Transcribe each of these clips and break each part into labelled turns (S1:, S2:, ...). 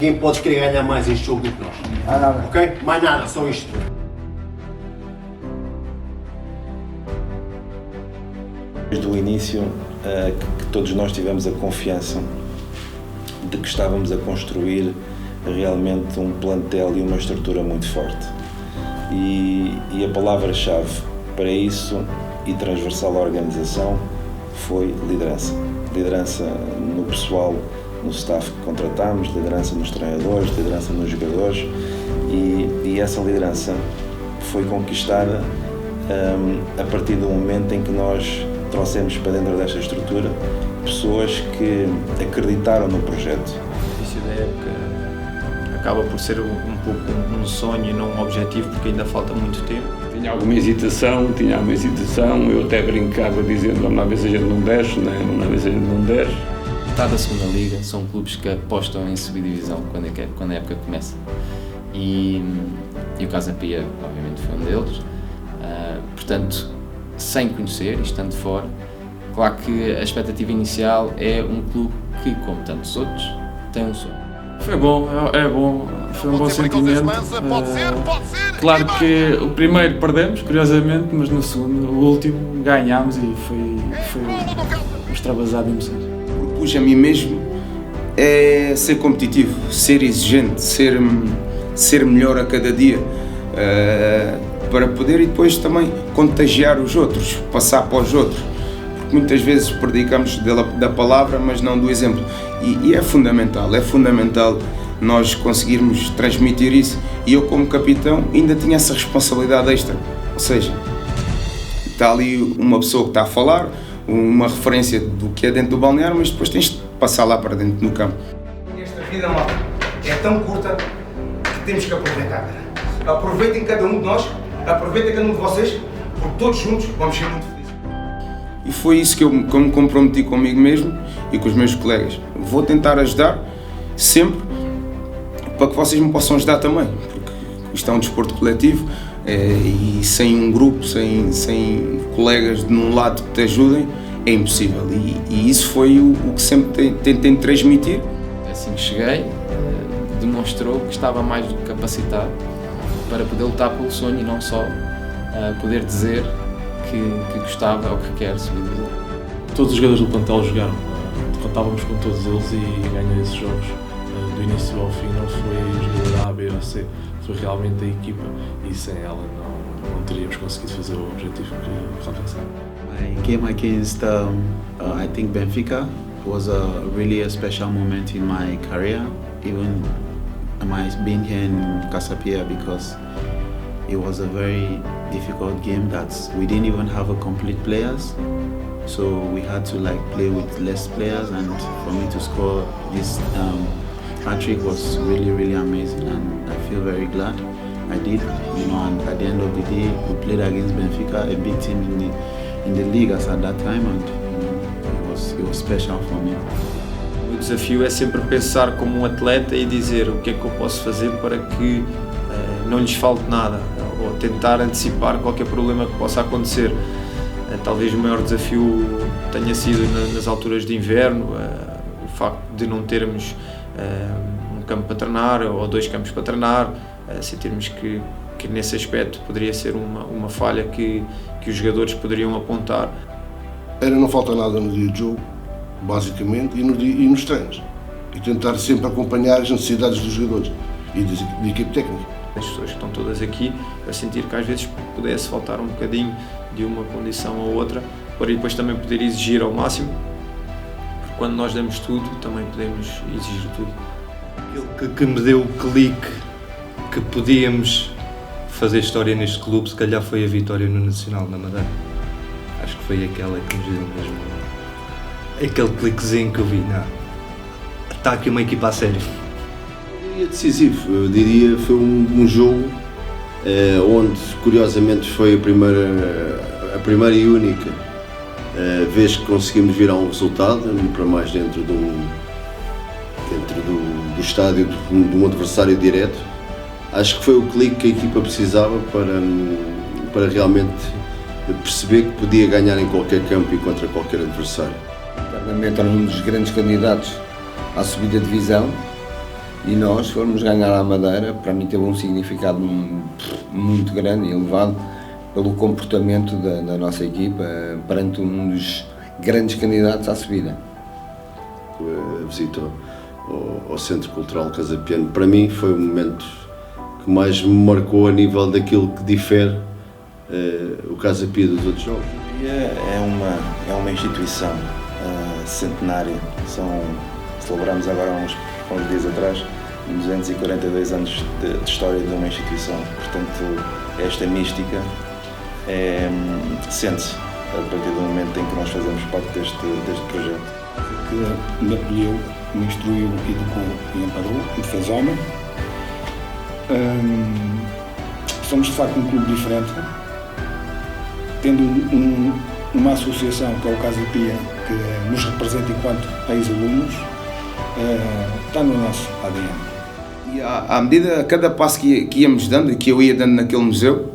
S1: Ninguém pode querer ganhar mais este jogo do que nós.
S2: Nada.
S1: Ok? Mais nada, só isto.
S3: Desde o início que todos nós tivemos a confiança de que estávamos a construir realmente um plantel e uma estrutura muito forte. E a palavra-chave para isso e transversal à organização foi liderança. Liderança no pessoal, no staff que contratámos, liderança nos treinadores, liderança nos jogadores e essa liderança foi conquistada a partir do momento em que nós trouxemos para dentro desta estrutura pessoas que acreditaram no projeto.
S4: O início da época acaba por ser um pouco um sonho e não um objetivo, porque ainda falta muito tempo.
S5: Tinha alguma hesitação, eu até brincava dizendo vamos lá ver se a gente não desce, né? Vamos lá ver se a gente não desce.
S6: Metade da segunda liga são clubes que apostam em subir divisão quando a época começa. E o Casa Pia, obviamente, foi um deles. Portanto, sem conhecer e estando fora, claro que a expectativa inicial é um clube que, como tantos outros, tem um sonho.
S7: Foi bom, foi um bom sentimento. Claro que o primeiro perdemos, curiosamente, mas no segundo, o último, ganhámos e foi um extravasado de emoções.
S2: Propus a mim mesmo é ser competitivo, ser exigente, ser melhor a cada dia, para poder e depois também contagiar os outros, passar para os outros. Porque muitas vezes predicamos da palavra, mas não do exemplo. E é fundamental nós conseguirmos transmitir isso. E eu, como capitão, ainda tinha essa responsabilidade extra. Ou seja, está ali uma pessoa que está a falar, uma referência do que é dentro do balneário, mas depois tens de passar lá para dentro no campo.
S8: Esta vida, malta, é tão curta que temos que aproveitar. Aproveitem cada um de nós, aproveitem cada um de vocês, porque todos juntos vamos ser muito felizes.
S2: E foi isso que eu me comprometi comigo mesmo e com os meus colegas. Vou tentar ajudar sempre para que vocês me possam ajudar também, porque isto é um desporto coletivo e sem um grupo, sem colegas de um lado que te ajudem, é impossível. E isso foi o que sempre tentei transmitir.
S6: Assim que cheguei, demonstrou que estava mais do que capacitado para poder lutar pelo sonho e não só poder dizer que gostava ou que quer subir divisão.
S9: Todos os jogadores do plantel jogaram, contávamos com todos eles e ganhei esses jogos. Do início ao fim não foi jogador A, B ou C, foi realmente a equipa e sem ela não teríamos conseguido fazer o objetivo que alcançamos.
S10: My game against I think Benfica was a really special moment in my career, even my being here in Casa Pia, because it was a very difficult game that we didn't even have a complete players, so we had to play with less players, and for me to score this hat-trick was really amazing, and I feel very glad I did, and at the end of the day we played against Benfica, a big team in the league as at that time, and it was special for me.
S4: O desafio é sempre pensar como um atleta e dizer o que é que eu posso fazer para que não lhes falte nada, ou tentar antecipar qualquer problema que possa acontecer. Talvez o maior desafio tenha sido nas alturas de inverno, o facto de não termos um campo para treinar ou dois campos para treinar, sentirmos que nesse aspecto poderia ser uma falha que os jogadores poderiam apontar.
S11: Não falta nada no dia de jogo, basicamente, e nos treinos. E tentar sempre acompanhar as necessidades dos jogadores e da equipe técnica.
S4: As pessoas que estão todas aqui, a sentir que às vezes pudesse faltar um bocadinho de uma condição ou outra, para depois também poder exigir ao máximo, porque quando nós damos tudo, também podemos exigir tudo.
S12: Aquilo que me deu o clique que podíamos fazer história neste clube, se calhar foi a vitória no Nacional, na Madeira. Acho que foi aquela que nos deu mesmo aquele cliquezinho que eu vi. Não, está aqui uma equipa a sério.
S1: Eu diria decisivo, eu diria foi um jogo onde curiosamente foi a primeira e única vez que conseguimos virar um resultado, para mais dentro do estádio de um adversário direto. Acho que foi o clique que a equipa precisava para realmente perceber que podia ganhar em qualquer campo e contra qualquer adversário.
S13: Internamente era um dos grandes candidatos à subida de divisão E nós fomos ganhar à Madeira, para mim teve um significado muito grande e elevado pelo comportamento da nossa equipa perante um dos grandes candidatos à subida.
S1: A visita ao Centro Cultural Casa Piano, para mim foi o momento que mais me marcou a nível daquilo que difere o Casa Pia dos outros jogos.
S3: É uma instituição centenária. Celebramos agora há uns dias atrás 242 anos de história de uma instituição. Portanto, esta mística sente-se a partir do momento em que nós fazemos parte deste projeto.
S14: Que me acolheu, me instruiu, educou e amparou, me fez homem. Somos de facto um clube diferente, tendo uma associação que é o Casa Pia, que nos representa enquanto ex-alunos, está no nosso ADN.
S2: E à medida, a cada passo que íamos dando, que eu ia dando naquele museu,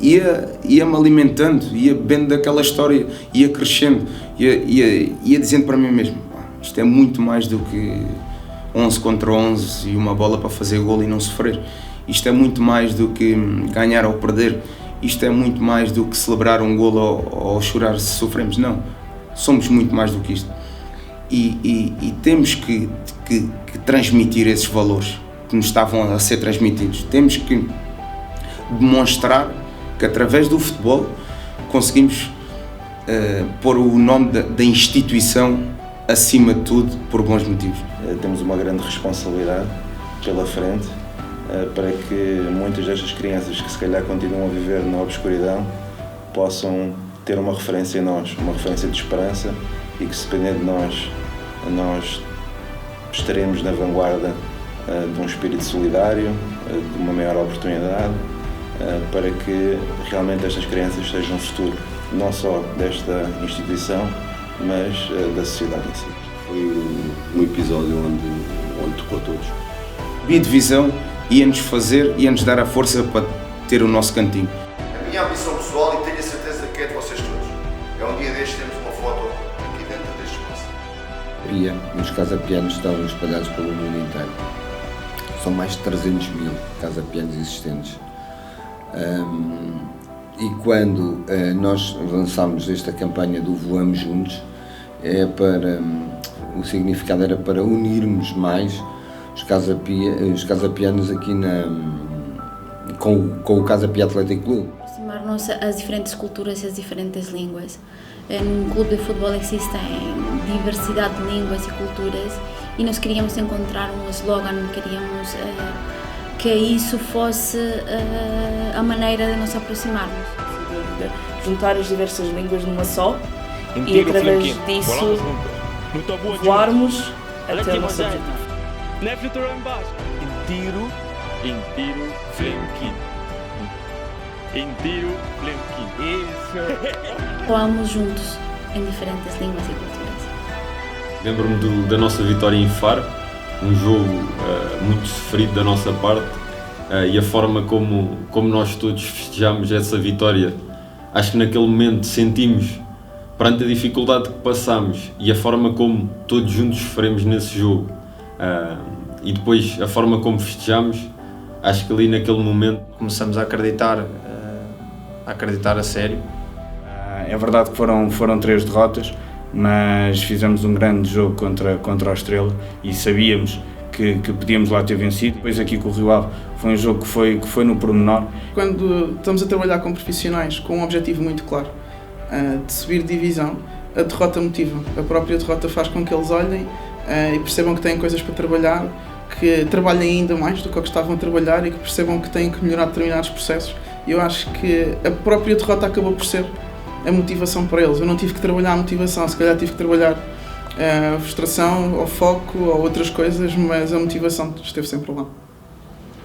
S2: ia-me alimentando, ia bebendo daquela história, ia crescendo, ia dizendo para mim mesmo, isto é muito mais do que 11 contra 11 e uma bola para fazer golo e não sofrer. Isto é muito mais do que ganhar ou perder. Isto é muito mais do que celebrar um golo ou chorar se sofremos. Não, somos muito mais do que isto. E temos que transmitir esses valores que nos estavam a ser transmitidos. Temos que demonstrar que através do futebol conseguimos pôr o nome da instituição acima de tudo por bons motivos.
S3: Temos uma grande responsabilidade pela frente para que muitas destas crianças que se calhar continuam a viver na obscuridão possam ter uma referência em nós, uma referência de esperança, e que se depender de nós estaremos na vanguarda de um espírito solidário, de uma maior oportunidade, para que realmente estas crianças sejam o futuro, não só desta instituição, mas da sociedade em si.
S1: Foi um episódio onde tocou a todos.
S2: Bidivisão ia-nos dar a força para ter o nosso cantinho.
S15: A minha ambição pessoal, e tenho a certeza que é de vocês todos, é um dia destes termos uma foto aqui dentro deste espaço.
S13: Pia, os casa-pianos estão espalhados pelo mundo inteiro. São mais de 300 mil casa-pianos existentes. E quando nós lançámos esta campanha do Voamos Juntos, o significado era para unirmos mais os casa-pianos aqui com o Casa Pia Atlético Clube.
S16: Aproximar-nos às diferentes culturas e às diferentes línguas. Num clube de futebol existem diversidade de línguas e culturas e nós queríamos encontrar um slogan, queríamos que isso fosse a maneira de nos aproximarmos.
S17: Juntar as diversas línguas numa só e através disso voarmos até o nosso objetivo.
S18: Inteiro, Flemquim. Inteiro, Flemquim. Isso!
S16: Voamos juntos em diferentes línguas e culturas.
S19: Lembro-me da nossa vitória em Faro, um jogo muito sofrido da nossa parte, e a forma como nós todos festejámos essa vitória. Acho que naquele momento sentimos, perante a dificuldade que passámos e a forma como todos juntos sofremos nesse jogo, e depois a forma como festejámos, acho que ali naquele momento
S4: começamos a acreditar a sério.
S20: É verdade que foram 3 derrotas, mas fizemos um grande jogo contra a Estrela e sabíamos que podíamos lá ter vencido. Depois aqui com o Rio Ave foi um jogo que foi no pormenor.
S21: Quando estamos a trabalhar com profissionais com um objetivo muito claro, de subir divisão, a derrota motiva. A própria derrota faz com que eles olhem e percebam que têm coisas para trabalhar, que trabalhem ainda mais do que o que estavam a trabalhar e que percebam que têm que melhorar determinados processos. Eu acho que a própria derrota acabou por ser a motivação para eles. Eu não tive que trabalhar a motivação, se calhar tive que trabalhar a frustração, ou foco, ou outras coisas, mas a motivação esteve sempre lá.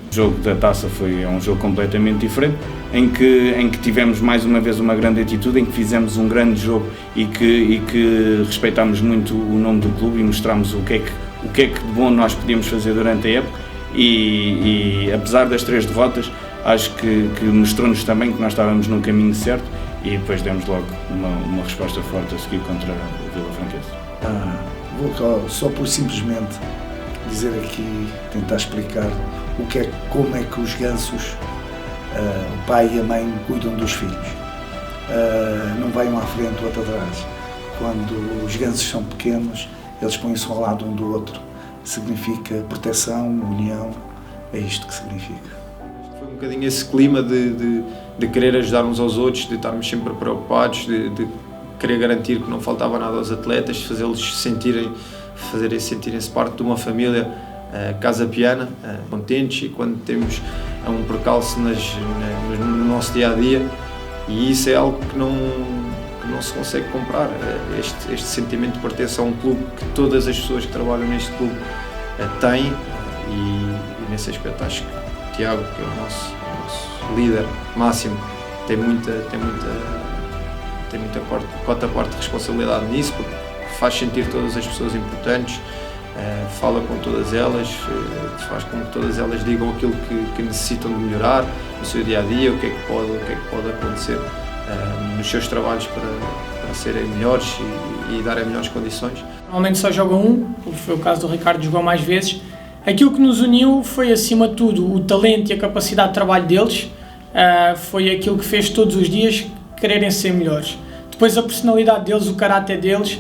S20: O jogo da taça foi um jogo completamente diferente, em que tivemos mais uma vez uma grande atitude, em que fizemos um grande jogo e que respeitámos muito o nome do clube e mostramos o que é que de bom nós podíamos fazer durante a época e apesar das 3 derrotas, acho que mostrou-nos também que nós estávamos no caminho certo e depois demos logo uma resposta forte a seguir contra o Vila Franquense.
S22: Vou só por simplesmente
S14: dizer aqui, tentar explicar como é que os gansos, o pai e a mãe, cuidam dos filhos. Não vai um à frente, o outro atrás. Quando os gansos são pequenos, eles põem-se ao lado um do outro. Significa proteção, união, é isto que significa.
S4: Foi um bocadinho esse clima de querer ajudar uns aos outros, de estarmos sempre preocupados, de querer garantir que não faltava nada aos atletas, fazê-los sentirem-se parte de uma família casapiana, contentes, e quando temos um percalço no nosso dia-a-dia, e isso é algo que não se consegue comprar, este sentimento de pertença a um clube que todas as pessoas que trabalham neste clube têm, e nesse aspecto acho que o Tiago, que é o nosso líder máximo, tem muita cota parte de responsabilidade nisso, porque faz sentir todas as pessoas importantes, fala com todas elas, faz com que todas elas digam aquilo que necessitam de melhorar no seu dia-a-dia, o que é que pode acontecer nos seus trabalhos para serem melhores e darem melhores condições.
S5: Normalmente só joga um, foi o caso do Ricardo, jogou mais vezes. Aquilo que nos uniu foi, acima de tudo, o talento e a capacidade de trabalho deles, foi aquilo que fez todos os dias quererem ser melhores. Depois a personalidade deles, o caráter deles,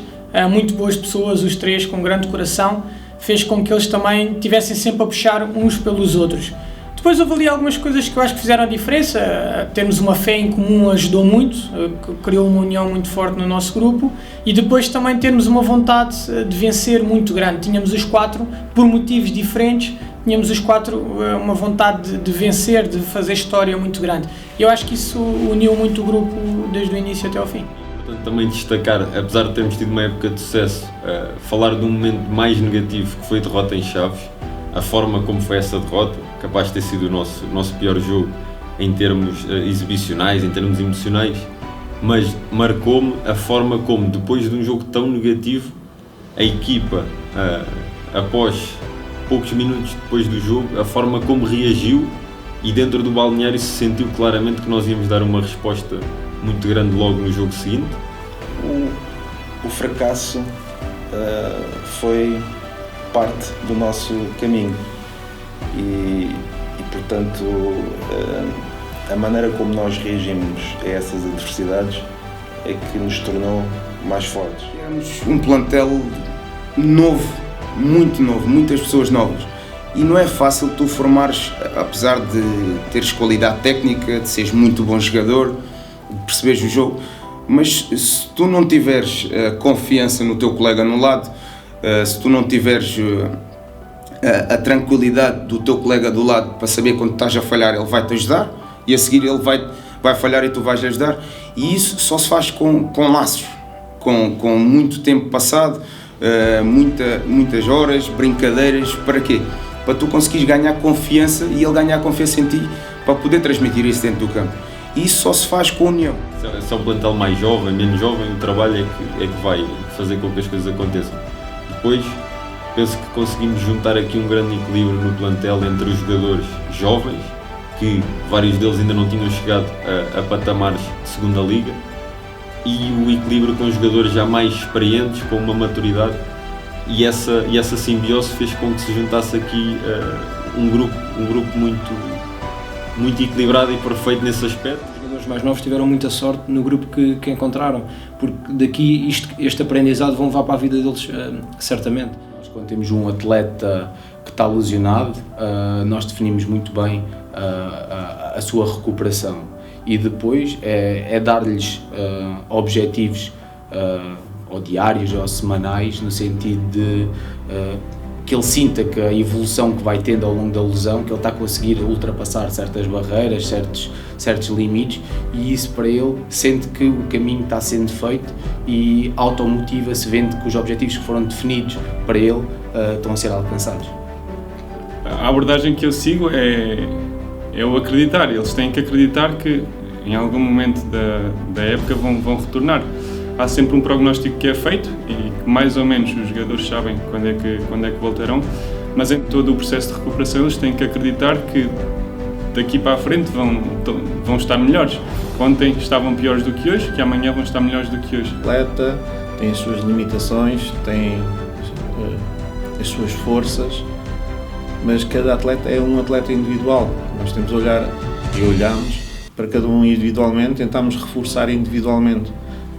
S5: muito boas pessoas, os três, com grande coração, fez com que eles também tivessem sempre a puxar uns pelos outros. Depois houve ali algumas coisas que eu acho que fizeram a diferença. Termos uma fé em comum ajudou muito, criou uma união muito forte no nosso grupo, e depois também termos uma vontade de vencer muito grande. Tínhamos os quatro, por motivos diferentes, tínhamos os quatro uma vontade de vencer, de fazer história muito grande. E eu acho que isso uniu muito o grupo desde o início até ao fim.
S19: Portanto, também destacar, apesar de termos tido uma época de sucesso, falar de um momento mais negativo, que foi a derrota em Chaves, a forma como foi essa derrota, capaz de ter sido o nosso pior jogo em termos exibicionais, em termos emocionais, mas marcou-me a forma como, depois de um jogo tão negativo, a equipa, após poucos minutos depois do jogo, a forma como reagiu, e dentro do balneário se sentiu claramente que nós íamos dar uma resposta muito grande logo no jogo seguinte.
S3: O fracasso foi parte do nosso caminho e portanto, a maneira como nós reagimos a essas adversidades é que nos tornou mais fortes.
S2: Temos um plantel novo, muito novo, muitas pessoas novas, e não é fácil tu formares, apesar de teres qualidade técnica, de seres muito bom jogador, de perceberes o jogo, mas se tu não tiveres confiança no teu colega no lado, se tu não tiveres a tranquilidade do teu colega do lado para saber quando estás a falhar ele vai-te ajudar, e a seguir ele vai falhar e tu vais ajudar, e isso só se faz com laços, com muito tempo passado, muitas horas, brincadeiras. Para quê? Para tu conseguires ganhar confiança e ele ganhar confiança em ti, para poder transmitir isso dentro do campo. E isso só se faz com união.
S19: Se é um plantel mais jovem, menos jovem, o trabalho é que vai fazer com que as coisas aconteçam. Depois, penso que conseguimos juntar aqui um grande equilíbrio no plantel entre os jogadores jovens, que vários deles ainda não tinham chegado a patamares de segunda liga, e o equilíbrio com os jogadores já mais experientes, com uma maturidade, e essa simbiose fez com que se juntasse aqui um grupo muito equilibrado e perfeito nesse aspecto.
S22: Os jogadores mais novos tiveram muita sorte no grupo que encontraram, porque daqui este aprendizado vão levar para a vida deles certamente.
S6: Nós, quando temos um atleta que está lesionado, nós definimos muito bem a sua recuperação, e depois é dar-lhes objetivos ou diários ou semanais, no sentido de que ele sinta que a evolução que vai tendo ao longo da lesão, que ele está a conseguir ultrapassar certas barreiras, certos limites, e isso para ele sente que o caminho está sendo feito e automotiva-se, vendo que os objetivos que foram definidos para ele estão a ser alcançados.
S7: A abordagem que eu sigo é o acreditar. Eles têm que acreditar que em algum momento da época vão retornar. Há sempre um prognóstico que é feito e que mais ou menos os jogadores sabem quando é que voltarão, mas em todo o processo de recuperação eles têm que acreditar que daqui para a frente vão estar melhores. Ontem estavam piores do que hoje, que amanhã vão estar melhores do que hoje.
S23: O atleta tem as suas limitações, tem as suas forças,
S20: mas cada atleta é um atleta individual. Nós temos de olhar e olhamos para cada um individualmente, tentamos reforçar individualmente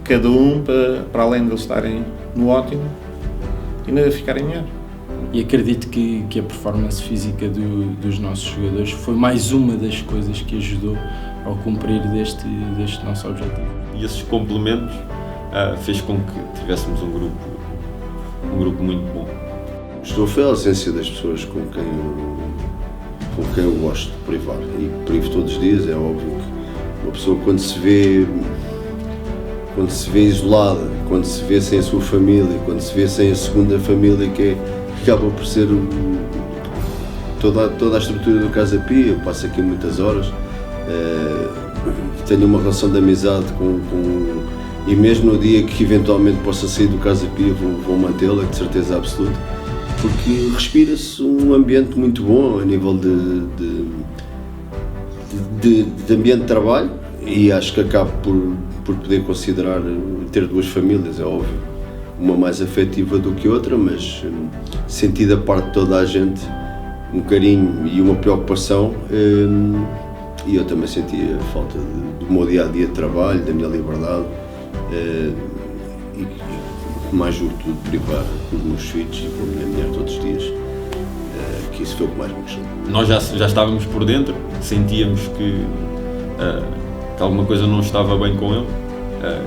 S20: cada um para além de eles estarem no ótimo, ainda ficarem melhor.
S22: E acredito que a performance física dos nossos jogadores foi mais uma das coisas que ajudou ao cumprir deste nosso objetivo.
S19: E esses complementos fez com que tivéssemos um grupo muito bom.
S1: Estou a ver a essência das pessoas com quem eu gosto de privar, e privo todos os dias. É óbvio que uma pessoa quando se vê isolada, quando se vê sem a sua família, quando se vê sem a segunda família, que acaba por ser toda a estrutura do Casa Pia. Eu passo aqui muitas horas, tenho uma relação de amizade e mesmo no dia que eventualmente possa sair do Casa Pia vou mantê-la, de certeza absoluta, porque respira-se um ambiente muito bom a nível de ambiente de trabalho, e acho que acabo por poder considerar ter duas famílias, é óbvio, uma mais afetiva do que outra, mas sentido a parte de toda a gente, um carinho e uma preocupação, e eu também sentia a falta do meu dia-a-dia de trabalho, da minha liberdade, e mais sobretudo privar os meus filhos e com a minha mulher todos os dias, que isso foi o que mais me gostou.
S19: Nós já estávamos por dentro, sentíamos que alguma coisa não estava bem com ele,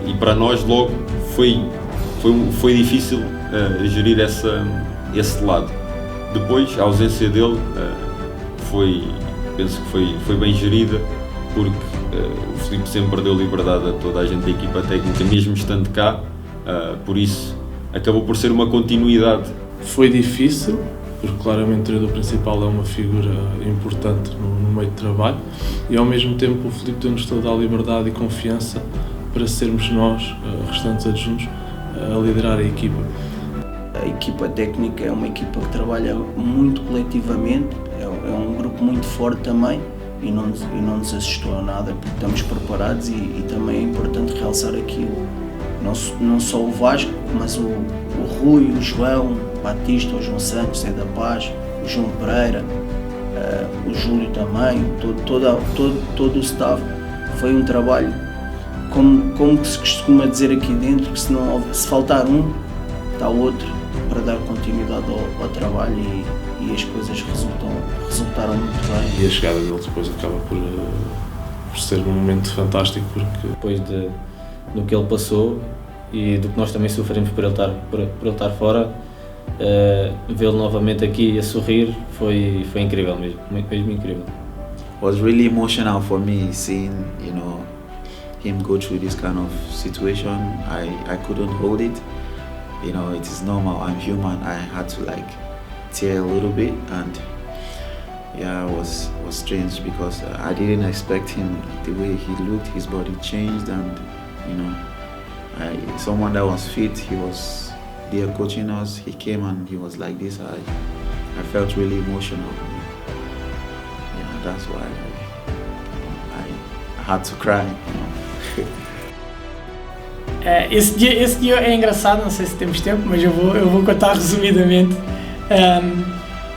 S19: e para nós logo foi difícil gerir esse lado. Depois a ausência dele penso que foi bem gerida, porque o Filipe sempre deu liberdade a toda a gente da equipa técnica, mesmo estando cá, por isso acabou por ser uma continuidade.
S8: Foi difícil, porque claramente o treinador principal é uma figura importante no meio de trabalho, e ao mesmo tempo o Filipe deu-nos toda a liberdade e confiança para sermos nós, restantes adjuntos, a liderar a equipa.
S22: A equipa técnica é uma equipa que trabalha muito coletivamente, é um grupo muito forte também, e não nos assustou a nada, porque estamos preparados, e também é importante realçar aquilo. Não só o Vasco, mas o Rui, o João, o Batista, o João Santos, Zé da Paz, o João Pereira, o Júlio também, todo o staff. Foi um trabalho, como se costuma dizer aqui dentro, que se faltar um, está outro, para dar continuidade ao trabalho, e as coisas resultaram muito bem.
S8: E a chegada dele depois acaba por ser um momento fantástico, porque
S22: depois do que ele passou e do que nós também sofremos por ele estar fora, vê-lo novamente aqui a sorrir foi incrível mesmo incrível.
S10: It was really emotional for me seeing, him go through this kind of situation. I couldn't hold it. It is normal. I'm human. I had to tear a little bit, and it was strange because I didn't expect him, the way he looked, his body changed, and someone that was fit, he was there coaching us. He came and he was like this. I felt really emotional. That's why I had to cry.
S5: Esse dia é engraçado, não sei se temos tempo, mas eu vou contar resumidamente.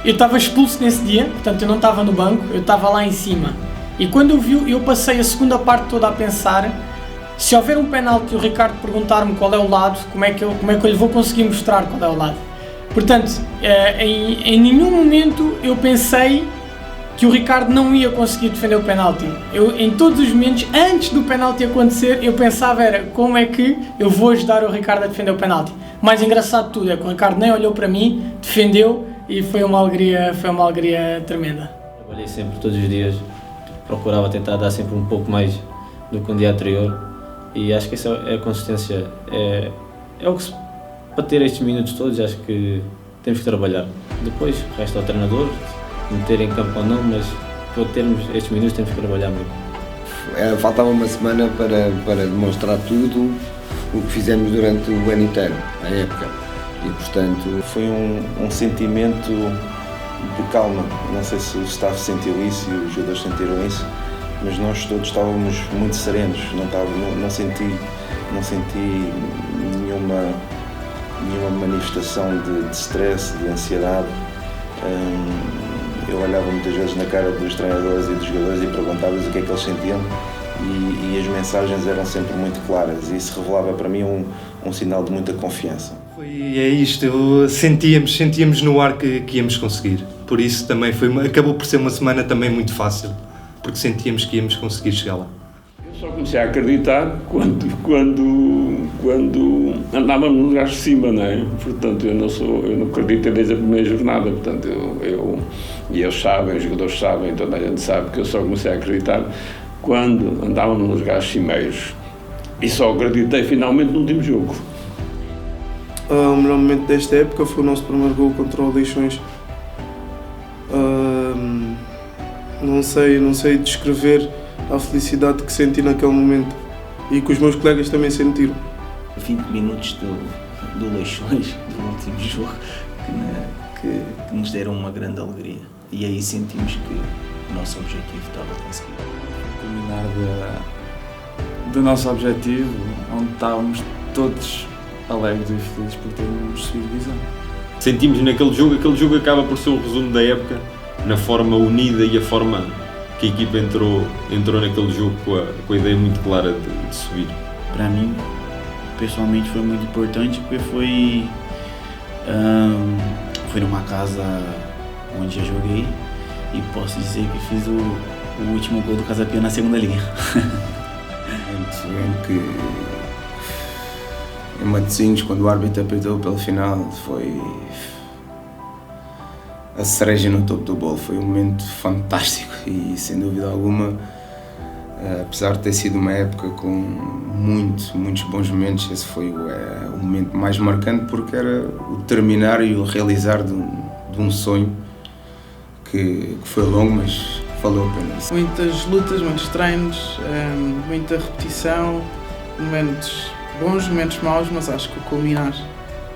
S5: Eu estava expulso nesse dia, portanto eu não estava no banco, eu estava lá em cima. E quando eu passei a segunda parte toda a pensar, se houver um penalti e o Ricardo perguntar-me qual é o lado, como é que eu lhe vou conseguir mostrar qual é o lado? Portanto, em nenhum momento eu pensei que o Ricardo não ia conseguir defender o penalti. Em todos os momentos, antes do penalti acontecer, eu pensava como é que eu vou ajudar o Ricardo a defender o penalti. O mais engraçado de tudo é que o Ricardo nem olhou para mim, defendeu, e foi uma alegria tremenda.
S22: Trabalhei sempre, todos os dias, procurava tentar dar sempre um pouco mais do que um dia anterior, e acho que essa é a consistência, é o que para ter estes minutos todos, acho que temos que trabalhar. Depois, o resto é o treinador, meter em campo ou não, mas para termos estes minutos temos que trabalhar muito.
S13: Faltava uma semana para demonstrar tudo o que fizemos durante o ano inteiro, a época, e portanto
S3: foi um sentimento de calma. Não sei se o staff sentiu isso e os jogadores sentiram isso, mas nós todos estávamos muito serenos, não senti nenhuma manifestação de stress, de ansiedade. eu olhava muitas vezes na cara dos treinadores e dos jogadores e perguntava-lhes o que é que eles sentiam e as mensagens eram sempre muito claras e isso revelava para mim um sinal de muita confiança.
S12: É isto, sentíamos no ar que íamos conseguir, por isso também acabou por ser uma semana também muito fácil, porque sentíamos que íamos conseguir chegar lá.
S9: Eu só comecei a acreditar quando andávamos nos lugares de cima, não é? Portanto, eu não acredito desde a primeira jornada, portanto, e eles sabem, os jogadores sabem, toda a gente sabe que eu só comecei a acreditar quando andávamos nos lugares cimeiros e só acreditei finalmente no último jogo.
S11: O melhor momento desta época foi o nosso primeiro gol contra o Leixões. Não sei descrever a felicidade que senti naquele momento e que os meus colegas também sentiram.
S22: 20 minutos do Leixões, do último jogo, que nos deram uma grande alegria e aí sentimos que o nosso objetivo estava conseguido.
S7: Culminar do nosso objetivo, onde estávamos todos alegres e felizes por termos subido divisão.
S19: Sentimos naquele jogo acaba por ser um resumo da época, na forma unida e a forma que a equipa entrou naquele jogo com a ideia muito clara de subir.
S10: Para mim, pessoalmente, foi muito importante porque foi numa casa onde eu joguei e posso dizer que fiz o último gol do Casa Pia na segunda linha.
S2: Que em Matosinhos, quando o árbitro apitou pelo final, foi a cereja no topo do bolo. Foi um momento fantástico e, sem dúvida alguma, apesar de ter sido uma época com muitos bons momentos, esse foi o momento mais marcante porque era o terminar e o realizar de um sonho que foi longo, mas valeu a pena.
S21: Muitas lutas, muitos treinos, muita repetição, momentos bons, momentos maus, mas acho que o culminar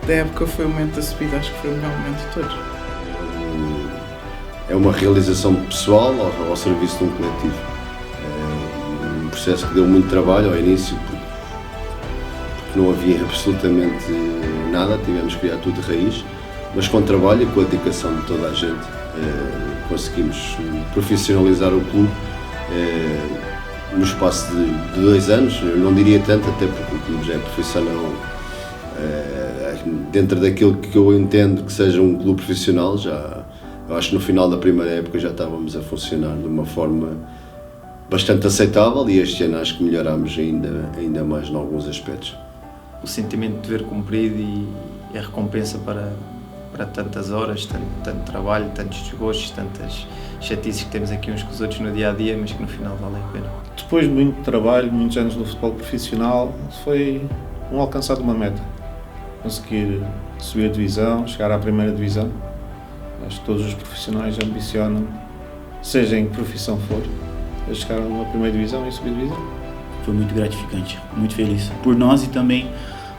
S21: da época foi o momento da subida, acho que foi o melhor momento de todos.
S1: É uma realização pessoal ao serviço de um coletivo. É um processo que deu muito trabalho ao início, porque não havia absolutamente nada, tivemos que criar tudo de raiz, mas com trabalho e com a dedicação de toda a gente conseguimos profissionalizar o clube no espaço de 2 anos. Eu não diria tanto, até porque o clube já é profissional dentro daquilo que eu entendo que seja um clube profissional. Eu acho que no final da primeira época já estávamos a funcionar de uma forma bastante aceitável e este ano acho que melhorámos ainda mais em alguns aspectos.
S4: O sentimento de dever cumprido e a recompensa para tantas horas, tanto trabalho, tantos desgostos, tantas chatices que temos aqui uns com os outros no dia-a-dia, mas que no final valem a pena.
S23: Depois de muito trabalho, muitos anos no futebol profissional, foi alcançar uma meta. Conseguir subir a divisão, chegar à primeira divisão. Acho que todos os profissionais ambicionam, seja em que profissão for, a chegar a uma primeira divisão e subir a divisão.
S10: Foi muito gratificante, muito feliz. Por nós e também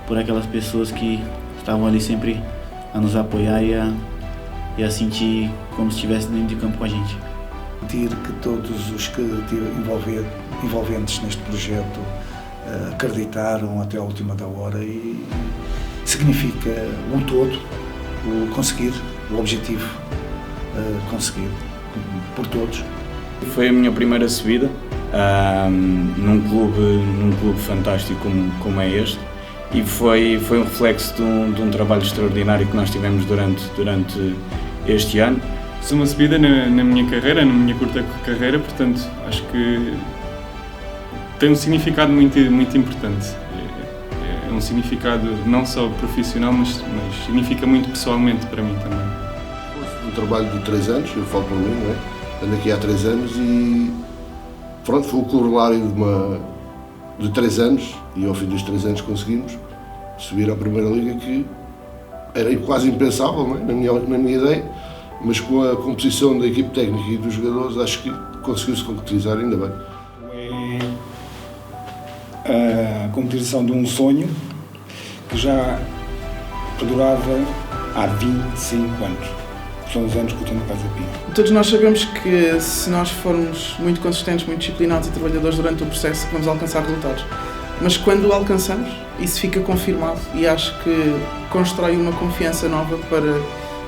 S10: por aquelas pessoas que estavam ali sempre a nos apoiar e a sentir como se estivesse dentro de campo com a gente.
S14: Sentir que todos os que envolventes neste projeto acreditaram até a última da hora e significa um todo, o conseguir, o objetivo conseguido por todos.
S20: Foi a minha primeira subida num clube fantástico como é este. E foi um reflexo de um trabalho extraordinário que nós tivemos durante este ano.
S7: Foi uma subida na minha carreira, na minha curta carreira, portanto acho que tem um significado muito importante. É um significado não só profissional, mas significa muito pessoalmente para mim também.
S24: Um trabalho de 3 anos, eu falo por mim, não é? Ando aqui há 3 anos e pronto, foi o corolário de 3 anos e ao fim dos 3 anos conseguimos subir à Primeira Liga, que era quase impensável, não é? na minha ideia, mas com a composição da equipe técnica e dos jogadores acho que conseguiu-se concretizar ainda bem.
S14: É a concretização de um sonho que já perdurava há 25 anos. São os anos que eu tenho no Casa Pia.
S21: Todos nós sabemos que se nós formos muito consistentes, muito disciplinados e trabalhadores durante o processo, vamos alcançar resultados. Mas quando o alcançamos, isso fica confirmado e acho que constrói uma confiança nova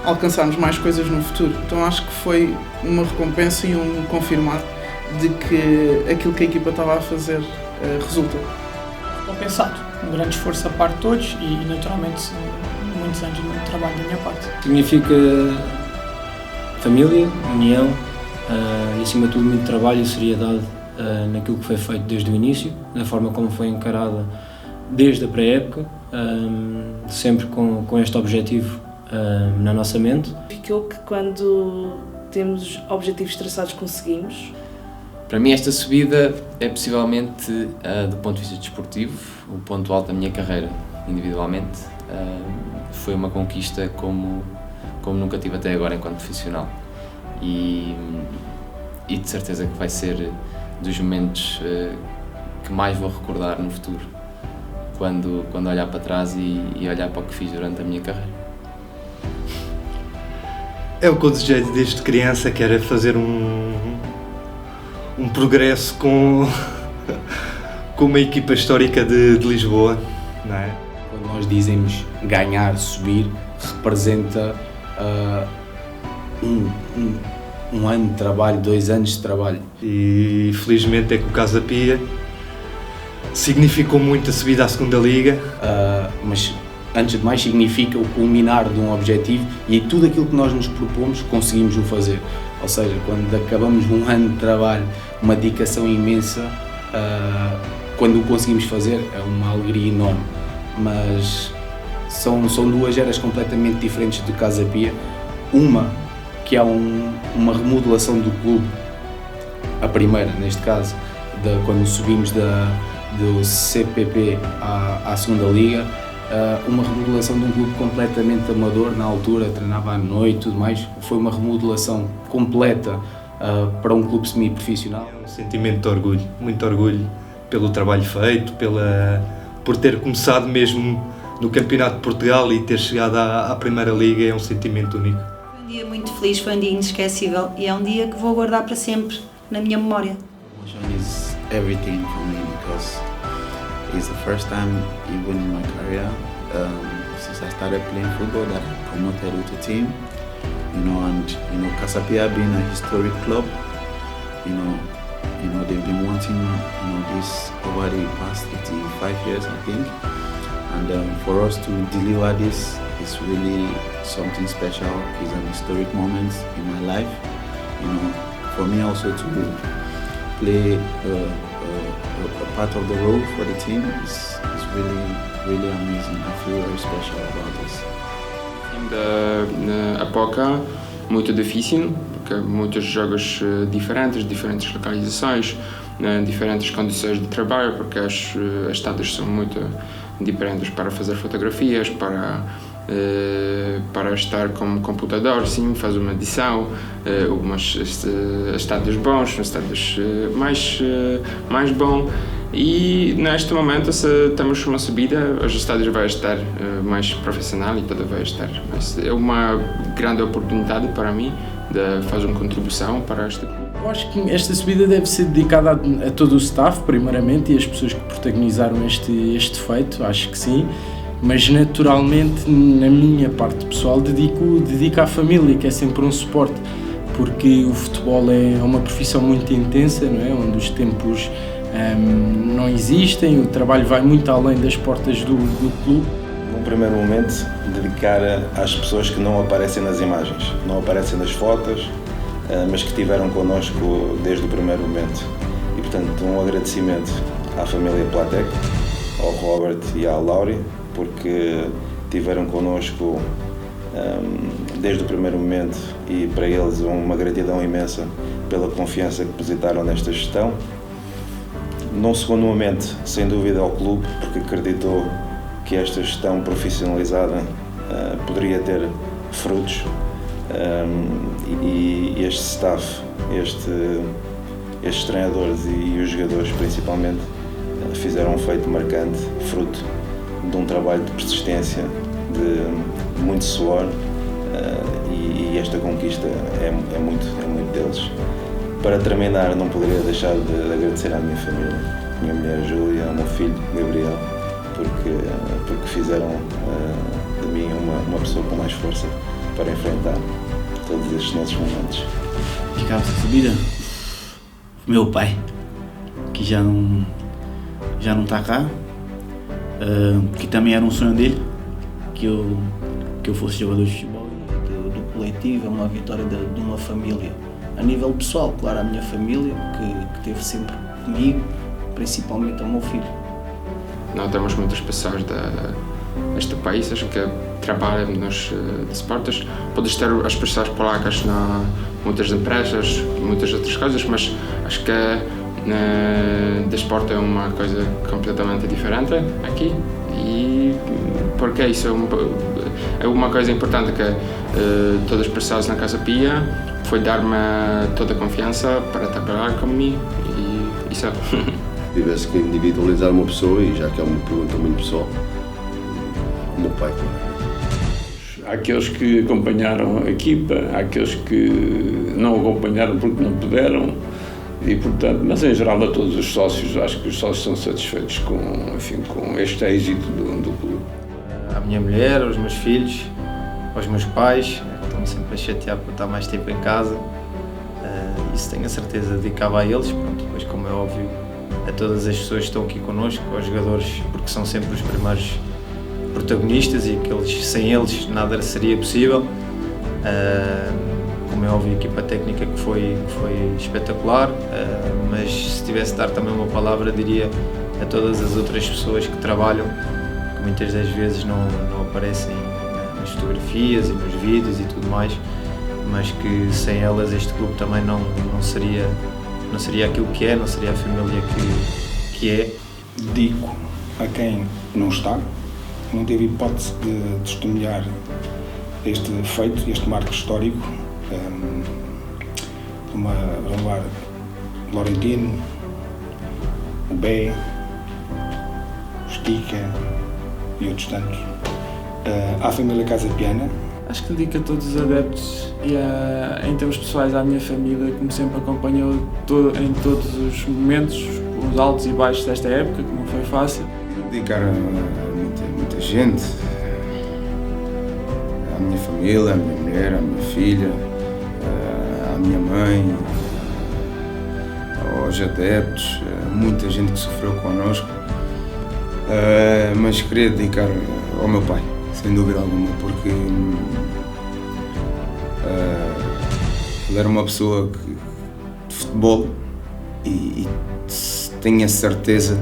S21: alcançarmos mais coisas no futuro. Então acho que foi uma recompensa e um confirmar de que aquilo que a equipa estava a fazer resulta.
S5: Compensado, um grande esforço da parte de todos e naturalmente muitos anos de muito trabalho da minha parte.
S15: Significa família, união e acima de tudo muito trabalho e seriedade naquilo que foi feito desde o início, na forma como foi encarada desde a pré-época, sempre com este objetivo na nossa mente.
S16: Ficou que quando temos objetivos traçados conseguimos.
S6: Para mim esta subida é possivelmente, do ponto de vista desportivo, o ponto alto da minha carreira individualmente. Foi uma conquista como nunca tive até agora enquanto profissional e de certeza que vai ser dos momentos que mais vou recordar no futuro, quando olhar para trás e olhar para o que fiz durante a minha carreira.
S12: É o que eu desejei desde criança, que era fazer um progresso com uma equipa histórica de Lisboa, não é?
S17: Quando nós dizemos ganhar, subir, representa um ano de trabalho, 2 anos de trabalho.
S12: E felizmente é que o Casa Pia significou muito a subida à segunda Liga.
S17: Mas antes de mais significa o culminar de um objetivo e tudo aquilo que nós nos propomos conseguimos o fazer. Ou seja, quando acabamos um ano de trabalho, uma dedicação imensa, quando o conseguimos fazer é uma alegria enorme. Mas são 2 eras completamente diferentes de Casa Pia. Uma que é uma remodelação do clube, a primeira neste caso, quando subimos do CPP à segunda Liga, uma remodelação de um clube completamente amador, na altura treinava à noite e tudo mais, foi uma remodelação completa para um clube semi-profissional.
S12: É um sentimento de orgulho, muito orgulho pelo trabalho feito, por ter começado mesmo no Campeonato de Portugal e ter chegado à Primeira Liga, é um sentimento único.
S18: Foi um dia muito feliz, foi um dia inesquecível e é um dia que vou guardar para sempre na minha memória.
S10: Emotion is everything for me because it's the first time even in my career since I started playing football that I promoted with the team, and Casa Pia being a historic club, they've been wanting this over the past 85 years I think, and for us to deliver this is really something special. It's an historic moment in my life, for me also to play a part of the role for the team is really amazing. I feel very special about this.
S2: Da época muito difícil, porque muitos jogos diferentes localizações, diferentes condições de trabalho, porque as estádios são muito diferentes para fazer fotografias, para estar com o computador, sim, faz uma edição, alguns estádios bons, estádios mais bom. E neste momento, se temos uma subida, os estádios vai estar mais profissional e tudo vai estar. Mas é uma grande oportunidade para mim de fazer uma contribuição para este clube.
S25: Eu acho que esta subida deve ser dedicada a todo o staff, primeiramente, e as pessoas que protagonizaram este feito, acho que sim. Mas naturalmente, na minha parte pessoal, dedico à família, que é sempre um suporte, porque o futebol é uma profissão muito intensa, não é? Onde os tempos não existem, o trabalho vai muito além das portas do clube.
S3: Num primeiro momento, dedicar às pessoas que não aparecem nas imagens, não aparecem nas fotos, mas que estiveram connosco desde o primeiro momento. E portanto, um agradecimento à família Platec, ao Robert e à Lauri, porque estiveram connosco desde o primeiro momento e para eles uma gratidão imensa pela confiança que depositaram nesta gestão. Num segundo momento, sem dúvida, ao clube, porque acreditou que esta gestão profissionalizada poderia ter frutos e este staff, estes treinadores e os jogadores principalmente fizeram um feito marcante, fruto de um trabalho de persistência, de muito suor e esta conquista é muito deles. Para terminar, não poderia deixar de agradecer à minha família, à minha mulher Júlia, ao meu filho Gabriel, porque fizeram de mim uma pessoa com mais força para enfrentar todos estes nossos momentos.
S10: Ficava essa subida, meu pai, que já não está cá, que também era um sonho dele, que eu fosse jogador de futebol. Do coletivo, é uma vitória de uma família. A nível pessoal, claro, a minha família, que esteve sempre comigo, principalmente ao meu filho.
S8: Não temos muitas pessoas deste país que trabalham nos desportos. Podes ter as pessoas polacas na muitas empresas, muitas outras coisas, mas acho que desporto é uma coisa completamente diferente aqui, e porque isso é uma coisa importante que todas as pessoas na Casa Pia foi dar-me toda a confiança para trabalhar comigo, e isso.
S1: Tivesse que individualizar uma pessoa, e já que é uma pergunta muito pessoal, o meu pai.
S9: Há aqueles que acompanharam a equipa, há aqueles que não acompanharam porque não puderam, e portanto, mas em geral a todos os sócios, acho que os sócios são satisfeitos com este êxito do clube.
S4: À minha mulher, aos meus filhos, aos meus pais, que estão sempre a chatear por estar mais tempo em casa, isso tenho a certeza, dedicava a eles, pronto, depois como é óbvio, a todas as pessoas que estão aqui connosco, aos jogadores, porque são sempre os primeiros protagonistas e que sem eles nada seria possível. Como é óbvio, a equipa técnica que foi espetacular, mas se tivesse de dar também uma palavra, diria a todas as outras pessoas que trabalham, que muitas das vezes não aparecem nas fotografias e nos vídeos e tudo mais, mas que sem elas este clube também não seria aquilo que é, não seria a família que é.
S14: Dedico a quem não está, não teve hipótese de testemunhar este feito, este marco histórico. Vamos lá, Laurentino, o Bé, o Stica e outros tantos. À família Casa Piana.
S7: Acho que dedico a todos os adeptos e, em termos pessoais, à minha família, que me sempre acompanhou em todos os momentos, os altos e baixos desta época, que não foi fácil.
S2: Dedicar a muita gente, à minha família, à minha mulher, à minha filha, à minha mãe, aos adeptos, muita gente que sofreu connosco, mas queria dedicar ao meu pai, sem dúvida alguma, porque ele era uma pessoa de futebol e tenho a certeza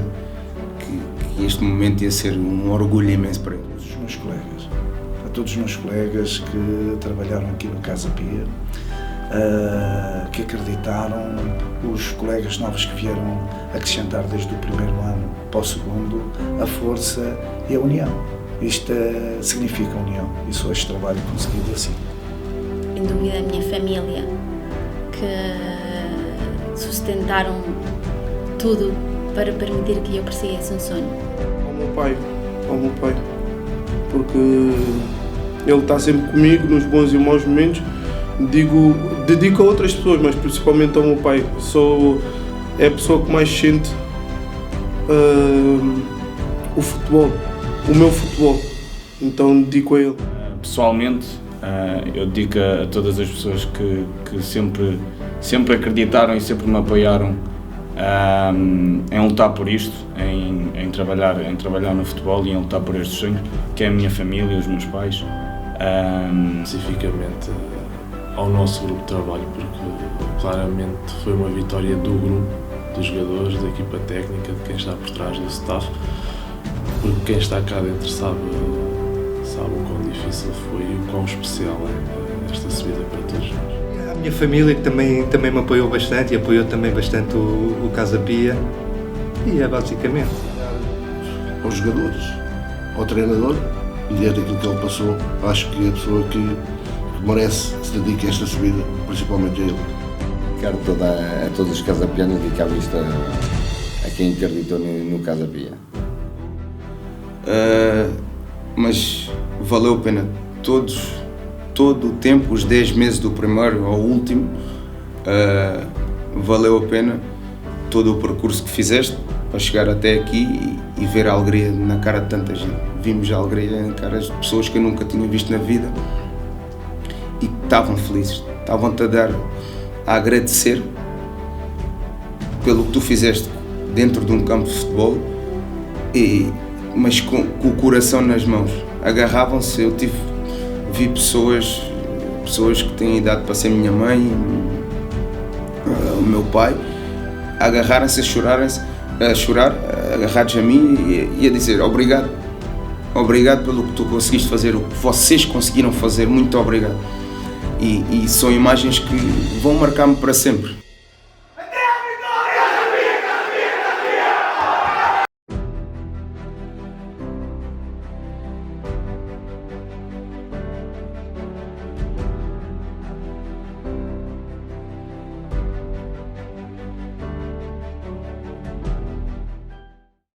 S2: que este momento ia ser um orgulho imenso para ele.
S11: Os meus colegas, a todos os meus colegas que trabalharam aqui no Casa Pia, que acreditaram, os colegas novos que vieram acrescentar desde o primeiro ano para o segundo, a força e a união. Isto significa união e só este trabalho conseguido assim.
S13: Sem dúvida a minha família, que sustentaram tudo para permitir que eu perseguisse um sonho.
S23: Ao meu pai, porque ele está sempre comigo nos bons e maus momentos. Dedico a outras pessoas, mas principalmente ao meu pai. É a pessoa que mais sente o futebol, o meu futebol, então dedico a ele.
S20: Pessoalmente, eu dedico a todas as pessoas que sempre acreditaram e sempre me apoiaram em lutar por isto, em trabalhar no futebol e em lutar por estes sonhos, que é a minha família, os meus pais.
S25: Especificamente ao nosso grupo de trabalho, porque claramente foi uma vitória do grupo, dos jogadores, da equipa técnica, de quem está por trás do staff, porque quem está cá dentro sabe o quão difícil foi e o quão especial é esta subida para todos nós.
S12: A minha família que também me apoiou bastante e apoiou também bastante o Casa Pia, e é basicamente.
S24: Aos jogadores, ao treinador, e desde aquilo que ele passou, acho que a pessoa que merece se dedica a esta subida, principalmente a ele.
S22: Quero a todos os casapianos dedicar isto a quem acreditou no Casa Pia.
S2: Mas valeu a pena todo o tempo, os 10 meses do primeiro ao último, valeu a pena todo o percurso que fizeste para chegar até aqui e ver a alegria na cara de tanta gente. Vimos a alegria em caras de pessoas que eu nunca tinha visto na vida estavam felizes, estavam-te a agradecer pelo que tu fizeste dentro de um campo de futebol, mas com o coração nas mãos. Agarravam-se. Eu vi pessoas que têm idade para ser minha mãe, o meu pai, agarrarem-se, a chorar, agarrados a mim e a dizer obrigado pelo que tu conseguiste fazer, o que vocês conseguiram fazer, muito obrigado. E são imagens que vão marcar-me para sempre.